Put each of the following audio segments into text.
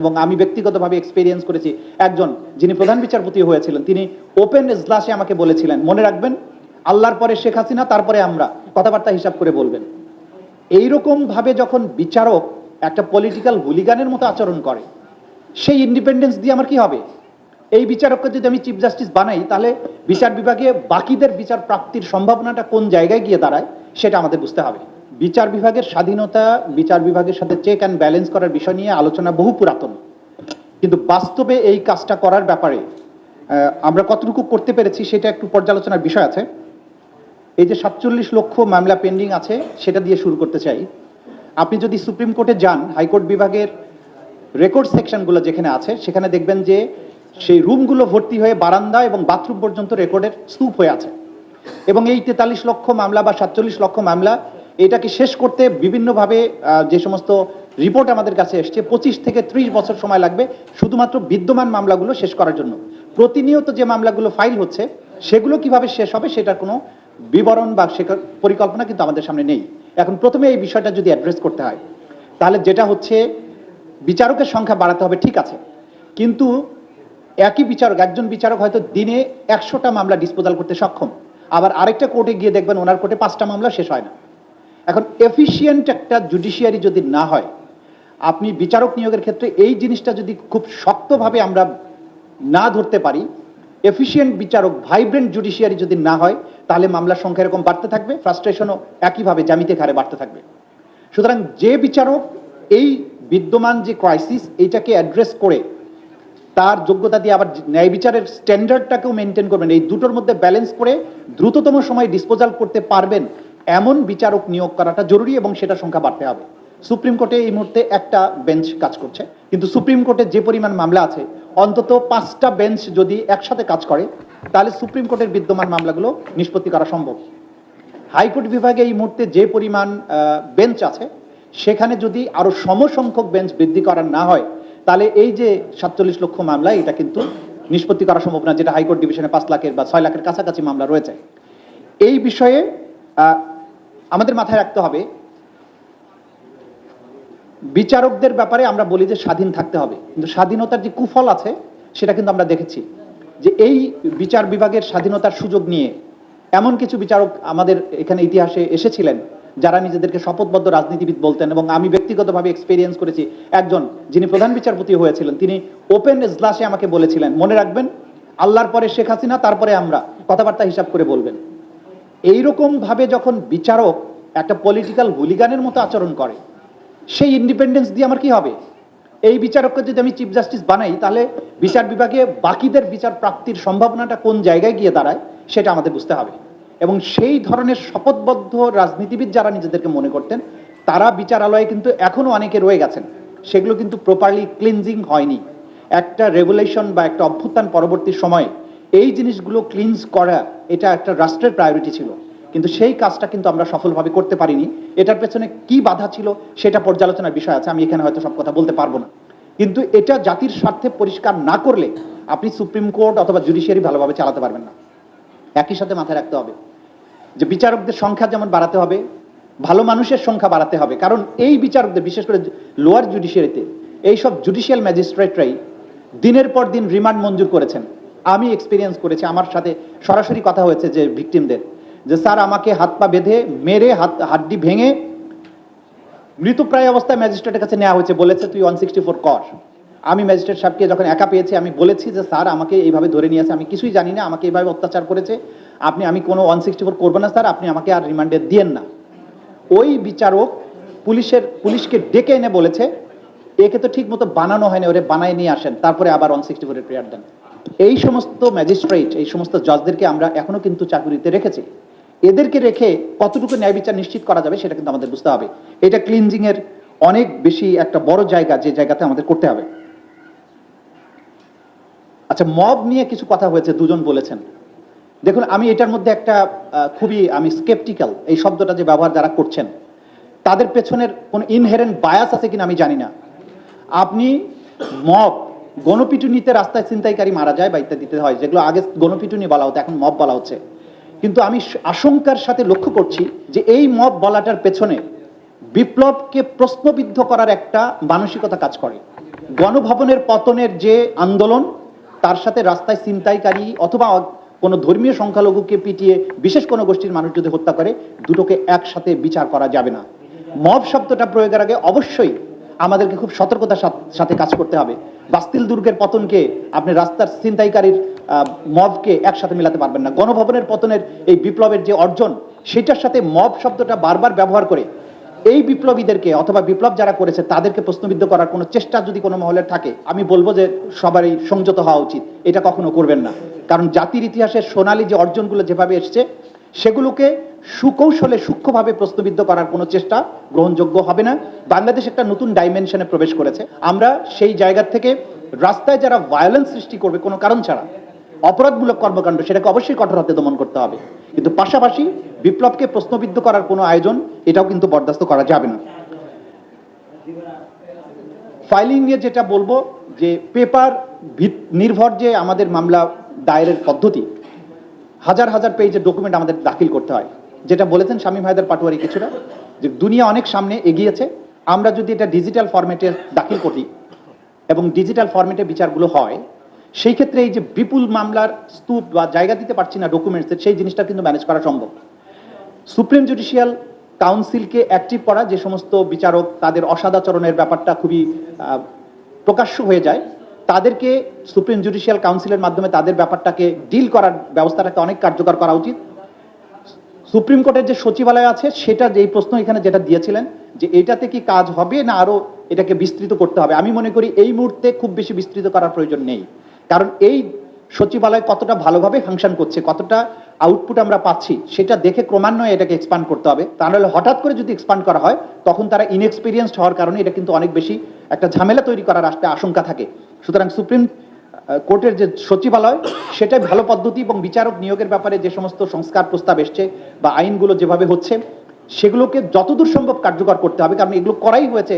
এবং আমি ব্যক্তিগতভাবে এক্সপেরিয়েন্স করেছি, একজন যিনি প্রধান বিচারপতি হয়েছিলেন তিনি ওপেন এজলাসে আমাকে বলেছিলেন, মনে রাখবেন আল্লাহর পরে শেখ হাসিনা, তারপরে আমরা, কথাবার্তা হিসাব করে বলবেন। এইরকম ভাবে যখন বিচারক একটা পলিটিক্যাল হুলিগানের মতো আচরণ করে, সেই ইন্ডিপেন্ডেন্স দিয়ে আমার কি হবে? এই বিচারককে যদি আমি চিফ জাস্টিস বানাই, তাহলে বিচার বিভাগে বাকিদের বিচার প্রাপ্তির সম্ভাবনাটা কোন জায়গায় গিয়ে দাঁড়ায় সেটা আমাদের বুঝতে হবে। বিচার বিভাগের স্বাধীনতা, বিচার বিভাগের সাথে চেক অ্যান্ড ব্যালেন্স করার বিষয় নিয়ে আলোচনা বহু পুরাতন, কিন্তু বাস্তবে এই কাজটা করার ব্যাপারে আমরা কতটুকু করতে পেরেছি সেটা একটু পর্যালোচনার বিষয় আছে। এই যে 47 লক্ষ মামলা পেন্ডিং আছে, সেটা দিয়ে শুরু করতে চাই। আপনি যদি সুপ্রিম কোর্টে যান, হাইকোর্ট বিভাগের রেকর্ড সেকশনগুলো যেখানে আছে, সেখানে দেখবেন যে সেই রুমগুলো ভর্তি হয়ে বারান্দা এবং বাথরুম পর্যন্ত রেকর্ডের স্তূপ হয়ে আছে। এবং এই 43 লক্ষ মামলা বা 47 লক্ষ মামলা, এটাকে শেষ করতে বিভিন্নভাবে যে সমস্ত রিপোর্ট আমাদের কাছে এসছে, 25 থেকে 30 বছর সময় লাগবে শুধুমাত্র বিদ্যমান মামলাগুলো শেষ করার জন্য। প্রতিনিয়ত যে মামলাগুলো ফাইল হচ্ছে, সেগুলো কিভাবে শেষ হবে সেটার কোনো বিবরণ বা পরিকল্পনা কিন্তু আমাদের সামনে নেই। এখন প্রথমে এই বিষয়টা যদি অ্যাড্রেস করতে হয়, তাহলে যেটা হচ্ছে, বিচারকের সংখ্যা বাড়াতে হবে, ঠিক আছে, কিন্তু একই বিচারক, একজন বিচারক হয়তো দিনে 100টা মামলা ডিসপোজাল করতে সক্ষম, আবার আরেকটা কোর্টে গিয়ে দেখবেন ওনার কোর্টে 5টা মামলা শেষ হয় না। এখন এফিশিয়েন্ট একটা জুডিশিয়ারি যদি না হয়, আপনি বিচারক নিয়োগের ক্ষেত্রে এই জিনিসটা যদি খুব শক্তভাবে আমরা না ধরতে পারি, এফিশিয়েন্ট বিচারক, ভাইব্রেন্ট জুডিশিয়ারি যদি না হয়, তাহলে মামলার সংখ্যা এরকম বাড়তে থাকবে, ফ্রাস্ট্রেশনও একইভাবে জ্যামিতিক হারে বাড়তে থাকবে। সুতরাং যে বিচারক এই বিদ্যমান যে ক্রাইসিস, এইটাকে অ্যাড্রেস করে তার যোগ্যতা দিয়ে আবার ন্যায় বিচারের স্ট্যান্ডার্ডটাকেও মেনটেন করবেন, এই দুটোর মধ্যে ব্যালেন্স করে দ্রুততম সময়ে ডিসপোজাল করতে পারবেন এমন বিচারক নিয়োগ করাটা জরুরি, এবং সেটা সংখ্যা বাড়তে হবে। সুপ্রিম কোর্টে এই মুহূর্তে একটা বেঞ্চ কাজ করছে, কিন্তু সুপ্রিম কোর্টে যে পরিমাণ মামলা আছে, অন্তত 5টা বেঞ্চ যদি একসাথে কাজ করে, তাহলে সুপ্রিম কোর্টের বিদ্যমান মামলাগুলো নিষ্পত্তি করা সম্ভব। হাইকোর্ট বিভাগে এই মুহূর্তে যে পরিমাণ বেঞ্চ আছে, সেখানে যদি আরো সমসংখ্যক বেঞ্চ বৃদ্ধি করা না হয়, তাহলে এই যে 47 লক্ষ মামলা, এটা কিন্তু নিষ্পত্তি করা সম্ভব না, যেটা হাইকোর্ট ডিভিশনে 5 লাখের বা 6 লাখের কাছাকাছি মামলা রয়েছে। এই বিষয়ে আমাদের মাথায় রাখতে হবে, বিচারকদের ব্যাপারে আমরা বলি যে স্বাধীন থাকতে হবে, কিন্তু স্বাধীনতার যে কুফল আছে সেটা কিন্তু আমরা দেখেছি, যে এই বিচার বিভাগের স্বাধীনতার সুযোগ নিয়ে এমন কিছু বিচারক আমাদের এখানে ইতিহাসে এসেছিলেন, যারা নিজেদেরকে শপথবদ্ধ রাজনীতিবিদ বলতেন। এবং আমি ব্যক্তিগতভাবে এক্সপেরিয়েন্স করেছি, একজন যিনি প্রধান বিচারপতি হয়েছিলেন তিনি ওপেন এজলাসে আমাকে বলেছিলেন, মনে রাখবেন আল্লাহর পরে শেখ হাসিনা, তারপরে আমরা, কথাবার্তা হিসাব করে বলবেন। এইরকম ভাবে যখন বিচারক একটা পলিটিক্যাল হুলিগানের মতো আচরণ করে, সেই ইন্ডিপেন্ডেন্স দিয়ে আমার কি হবে? এই বিচারককে যদি আমি চিফ জাস্টিস বানাই, তাহলে বিচার বিভাগে বাকিদের বিচার প্রাপ্তির সম্ভাবনাটা কোন জায়গায় গিয়ে দাঁড়ায় সেটা আমাদের বুঝতে হবে। এবং সেই ধরনের শপথবদ্ধ রাজনীতিবিদ যারা নিজেদেরকে মনে করতেন, তারা বিচারালয়ে কিন্তু এখনো অনেকে রয়ে গেছেন, সেগুলো কিন্তু প্রপারলি ক্লিনজিং হয়নি। একটা রেগুলেশন বা একটা অভ্যুত্থান পরবর্তী সময়ে এই জিনিসগুলো ক্লিনজ করা, এটা একটা রাষ্ট্রের প্রায়োরিটি ছিল, কিন্তু সেই কাজটা কিন্তু আমরা সফলভাবে করতে পারিনি। এটার পেছনে কি বাধা ছিল সেটা পর্যালোচনার বিষয় আছে, আমি এখানে হয়তো সব কথা বলতে পারবো না। কিন্তু এটা জাতির স্বার্থে পরিষ্কার না করলে আপনি সুপ্রিম কোর্ট অথবা জুডিশিয়ারি ভালোভাবে চালাতে পারবেন না। একই সাথে মাথায় রাখতে হবে যে বিচারকদের সংখ্যা যেমন বাড়াতে হবে, ভালো মানুষের সংখ্যা বাড়াতে হবে। কারণ এই বিচারকদের, বিশেষ করে লোয়ার জুডিশিয়ারিতে এইসব জুডিশিয়াল ম্যাজিস্ট্রেটরাই দিনের পর দিন রিমান্ড মঞ্জুর করেছেন। আমি এক্সপিরিয়েন্স করেছি, আমার সাথে সরাসরি কথা হয়েছে যে ভিকটিমদের, যে স্যার আমাকে হাত পা বেঁধে মেরে হাড্ডি ভেঙে মৃতপ্রায় অবস্থায় ম্যাজিস্ট্রেটের কাছে নেওয়া হয়েছে, বলেছে তুই 164 কর। আমি ম্যাজিস্ট্রেট সাহেবকে যখন একা পেয়েছি, আমি বলেছি যে স্যার আমাকে এইভাবে ধরে নিয়ে আসে, আমি কিছুই জানি না, আমাকে এইভাবে অত্যাচার করেছে, আমি কোনো 164 করবো না স্যার, আপনি আমাকে আর রিমান্ডে দিয়েন না। ওই বিচারক পুলিশকে ডেকে এনে বলেছে, একে তো ঠিক মতো বানানো হয়নি, ওরে বানায় নিয়ে আসেন, তারপরে আবার 164 প্রেয়ার দেন। এই সমস্ত ম্যাজিস্ট্রেট, এই সমস্ত জজদেরকে আমরা এখনো কিন্তু চাকুরিতে রেখেছি। এদেরকে রেখে কতটুকু ন্যায় বিচার নিশ্চিত করা যাবে সেটা কিন্তু আমাদের বুঝতে হবে। এটা ক্লিনজিং এর অনেক বেশি একটা বড় জায়গা, যে জায়গাতে আমাদের করতে হবে। আচ্ছা, মব নিয়ে কিছু কথা হয়েছে, দুজন বলেছেন। দেখুন, আমি এটার মধ্যে একটা খুবই আমি স্কেপটিক্যাল, এই শব্দটা যে ব্যবহার যারা করছেন, তাদের পেছনের কোন ইনহেরেন্ট বায়াস আছে কিনা আমি জানি না। আপনি মব, গণপিটুনিতে রাস্তায় ছিনতাইকারী মারা যায় বা ইত্যাদিতে হয়, যেগুলো আগে গণপিটুনি বলা হতো, এখন মব বলা হচ্ছে। কিন্তু আমি আশঙ্কার সাথে লক্ষ্য করছি যে এই মব বলাটার পেছনে বিপ্লবকে প্রশ্নবিদ্ধ করার একটা মানসিকতা কাজ করে। গণভবনের পতনের যে আন্দোলন, তার সাথে রাস্তায় ছিনতাইকারী অথবা কোনো ধর্মীয় সংখ্যালঘুকে পিটিয়ে বিশেষ কোনো গোষ্ঠীর মানুষ যদি হত্যা করে, দুটোকে একসাথে বিচার করা যাবে না। মব শব্দটা প্রয়োগের আগে অবশ্যই আমাদেরকে খুব সতর্কতার সাথে কাজ করতে হবে। বাস্তিল দুর্গের পতনকে আপনি রাস্তার ছিনতাইকারীর মবকে একসাথে মেলাতে পারবেন না। গণভবনের পতনের এই বিপ্লবের যে অর্জন, সেটার সাথে মব শব্দটা বারবার ব্যবহার করে এই বিপ্লবীদেরকে অথবা বিপ্লব যারা করেছে তাদেরকে প্রশ্নবিদ্ধ করার কোনো চেষ্টা যদি কোনো মহলের থাকে, আমি বলবো যে সবারই সংযত হওয়া উচিত। এটা কখনো করবেন না, কারণ জাতির ইতিহাসের সোনালী যে অর্জনগুলো যেভাবে এসছে, সেগুলোকে সুকৌশলে সূক্ষ্মভাবে প্রশ্নবিদ্ধ করার কোনো চেষ্টা গ্রহণযোগ্য হবে না। বাংলাদেশ একটা নতুন ডাইমেনশনে প্রবেশ করেছে। আমরা সেই জায়গা থেকে রাস্তায় যারা ভায়োলেন্স সৃষ্টি করবে কোনো কারণ ছাড়া, অপরাধমূলক কর্মকাণ্ড, সেটাকে অবশ্যই কঠোর হাতে দমন করতে হবে। কিন্তু পাশাপাশি বিপ্লবকে প্রশ্নবিদ্ধ করার কোনো আয়োজন, এটাও কিন্তু বরদাস্ত করা যাবে না। ফাইলিং নিয়ে যেটা বলবো, যে পেপার নির্ভর যে আমাদের মামলা দায়েরের পদ্ধতি, হাজার হাজার পেজের ডকুমেন্ট আমাদের দাখিল করতে হয়। যেটা বলেছেন শামীম হায়দার পাটোয়ারি কিছুটা, যে দুনিয়া অনেক সামনে এগিয়েছে, আমরা যদি এটা ডিজিটাল ফরম্যাটে দাখিল করি এবং ডিজিটাল ফরম্যাটে বিচারগুলো হয়, সেই ক্ষেত্রে এই যে বিপুল মামলার স্তূপ বা জায়গা দিতে পারছি না ডকুমেন্টসের, সেই জিনিসটা কিন্তু ম্যানেজ করা সম্ভব। সুপ্রিম জুডিশিয়াল কাউন্সিলকে অ্যাক্টিভ করা, যে সমস্ত বিচারক তাদের অসদাচরণের ব্যাপারটা খুবই প্রকাশ্য হয়ে যায়, তাদেরকে সুপ্রিম জুডিশিয়াল কাউন্সিলের মাধ্যমে তাদের ব্যাপারটাকে ডিল করার ব্যবস্থাটাকে অনেক কার্যকর করা উচিত। সুপ্রিম কোর্টের যে সচিবালয় আছে, সেটা যেই প্রশ্ন এখানে যেটা দিয়েছিলেন, যে এটাতে কি কাজ হবে না আরো এটাকে বিস্তৃত করতে হবে, আমি মনে করি এই মুহূর্তে খুব বেশি বিস্তৃত করার প্রয়োজন নেই। কারণ এই সচিবালয় কতটা ভালোভাবে ফাংশন করছে, কতটা আউটপুট আমরা পাচ্ছি, সেটা দেখে ক্রমান্বয়ে এটাকে এক্সপান্ড করতে হবে। তা নাহলে হঠাৎ করে যদি এক্সপান্ড করা হয়, তখন তারা ইনএক্সপিরিয়েন্সড হওয়ার কারণে এটা কিন্তু অনেক বেশি একটা ঝামেলা তৈরি করার আশঙ্কা থাকে। সুতরাং সুপ্রিম কোর্টের যে সচিবালয়, সেটাই ভালো পদ্ধতি, এবং বিচারক নিয়োগের ব্যাপারে যে সমস্ত সংস্কার প্রস্তাব এসছে বা আইনগুলো যেভাবে হচ্ছে, সেগুলোকে যতদূর সম্ভব কার্যকর করতে হবে। কারণ এগুলো করাই হয়েছে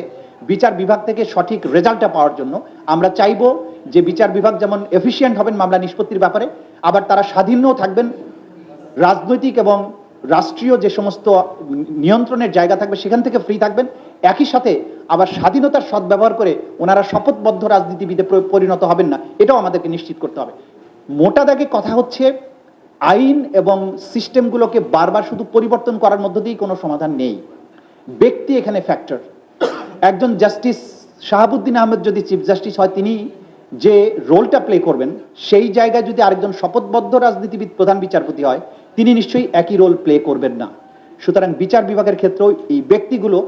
বিচার বিভাগ থেকে সঠিক রেজাল্টটা পাওয়ার জন্য। আমরা চাইবো যে বিচার বিভাগ যেমন এফিশিয়েন্ট হবেন মামলা নিষ্পত্তির ব্যাপারে, আবার তারা স্বাধীনও থাকবেন, রাজনৈতিক এবং রাষ্ট্রীয় যে সমস্ত নিয়ন্ত্রণের জায়গা থাকবে সেখান থেকে ফ্রি থাকবেন। একই সাথে আবার স্বাধীনতার সদ্ব্যবহার করে ওনারা শপথবদ্ধ রাজনীতিবিদে পরিণত হবেন না, এটাও আমাদেরকে নিশ্চিত করতে হবে। মোটা দাগে কথা হচ্ছে, আইন এবং সিস্টেমগুলোকে বারবার শুধু পরিবর্তন করার মধ্য দিয়েই কোনো সমাধান নেই। ব্যক্তি এখানে ফ্যাক্টর। একজন জাস্টিস শাহাবুদ্দিন আহমেদ যদি চিফ জাস্টিস হয়, তিনি যে রোলটা প্লে করবেন, সেই জায়গায় যদি আরেকজন শপথবদ্ধ রাজনীতিবিদ প্রধান বিচারপতি হয়, তিনি নিশ্চয়ই একই রোল প্লে করবেন না। সুতরাং বিচার বিভাগের ক্ষেত্রেও এই ব্যক্তিগুলো,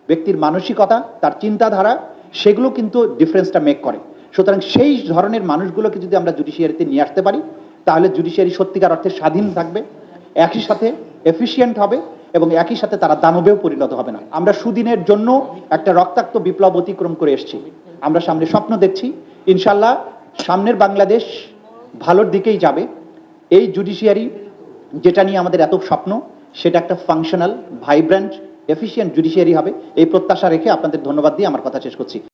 ব্যক্তির মানসিকতা, তার চিন্তাধারা, সেগুলো কিন্তু ডিফারেন্সটা মেক করে। সুতরাং সেই ধরনের মানুষগুলোকে যদি আমরা জুডিশিয়ারিতে নিয়ে আসতে পারি, তাহলে জুডিশিয়ারি সত্যিকার অর্থে স্বাধীন থাকবে, একই সাথে এফিশিয়েন্ট হবে, এবং একই সাথে তারা দানবেও পরিণত হবে না। আমরা সুদিনের জন্য একটা রক্তাক্ত বিপ্লব অতিক্রম করে এসেছি। আমরা সামনে স্বপ্ন দেখছি, ইনশাল্লাহ সামনের বাংলাদেশ ভালোর দিকেই যাবে। এই জুডিশিয়ারি যেটা নিয়ে আমাদের এত স্বপ্ন, সেটা একটা ফাংশনাল, ভাইব্র্যান্ট, এফিশিয়েন্ট জুডিশিয়ারি হবে, এই প্রত্যাশা রেখে আপনাদের ধন্যবাদ দিয়ে আমার কথা শেষ করছি।